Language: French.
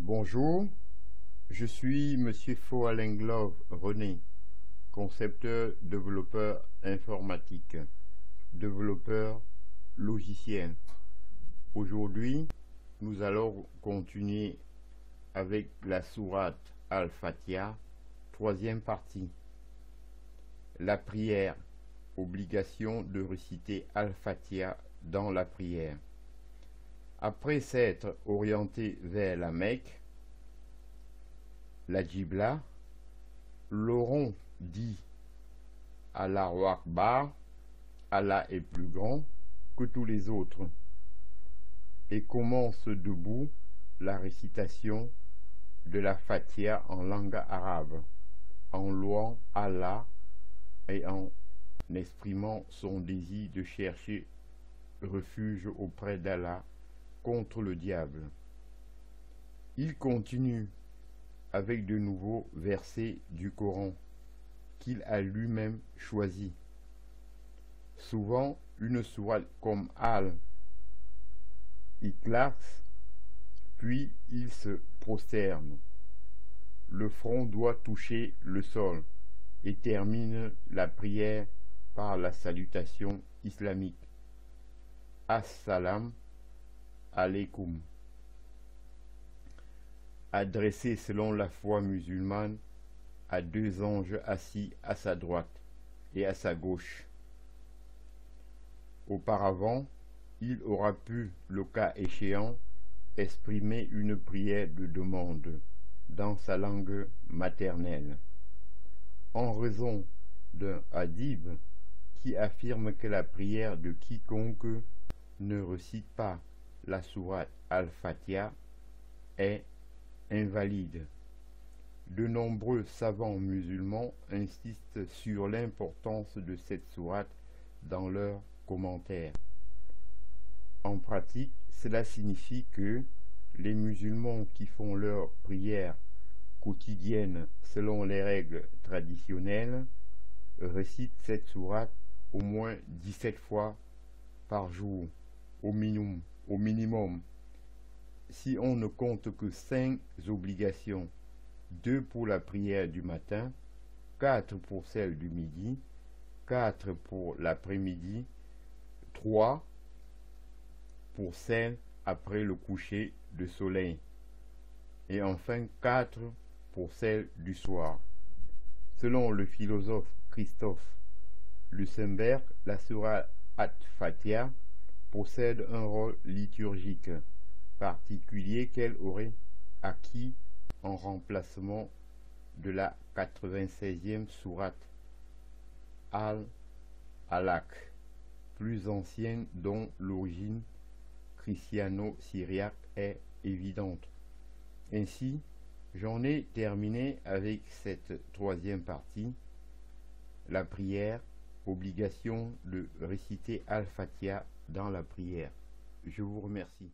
Bonjour, je suis Monsieur Foalenglove René, concepteur, développeur informatique, développeur logiciel. Aujourd'hui, nous allons continuer avec la sourate Al-Fatiha, troisième partie. La prière, obligation de réciter Al-Fatiha dans la prière. Après s'être orienté vers la Mecque, la Qibla, l'Oron dit Allahu Akbar, Allah est plus grand que tous les autres, et commence debout la récitation de la Fatiha en langue arabe, en louant Allah et en exprimant son désir de chercher refuge auprès d'Allah contre le diable. Il continue avec de nouveaux versets du Coran qu'il a lui-même choisi. Souvent une sourate comme Al-Ikhlas, puis il se prosterne. Le front doit toucher le sol et termine la prière par la salutation islamique. As-salam alaikum, adressé selon la foi musulmane à deux anges assis à sa droite et à sa gauche. Auparavant, il aura pu, le cas échéant, exprimer une prière de demande dans sa langue maternelle. En raison d'un hadith qui affirme que la prière de quiconque ne récite pas la sourate Al-Fatiha est invalide. De nombreux savants musulmans insistent sur l'importance de cette sourate dans leurs commentaires. En pratique, cela signifie que les musulmans qui font leur prière quotidienne selon les règles traditionnelles récitent cette sourate au moins 17 fois par jour, au minimum. Si on ne compte que 5 obligations, 2 pour la prière du matin, 4 pour celle du midi, 4 pour l'après-midi, 3 pour celle après le coucher de soleil, et enfin 4 pour celle du soir. Selon le philosophe Christophe Lusenberg, la sourate Al-Fatiha possède un rôle liturgique particulier qu'elle aurait acquis en remplacement de la 96e sourate Al-Alaq, plus ancienne, dont l'origine christiano-syriaque est évidente. Ainsi, j'en ai terminé avec cette troisième partie, la prière, obligation de réciter Al-Fatiha dans la prière. Je vous remercie.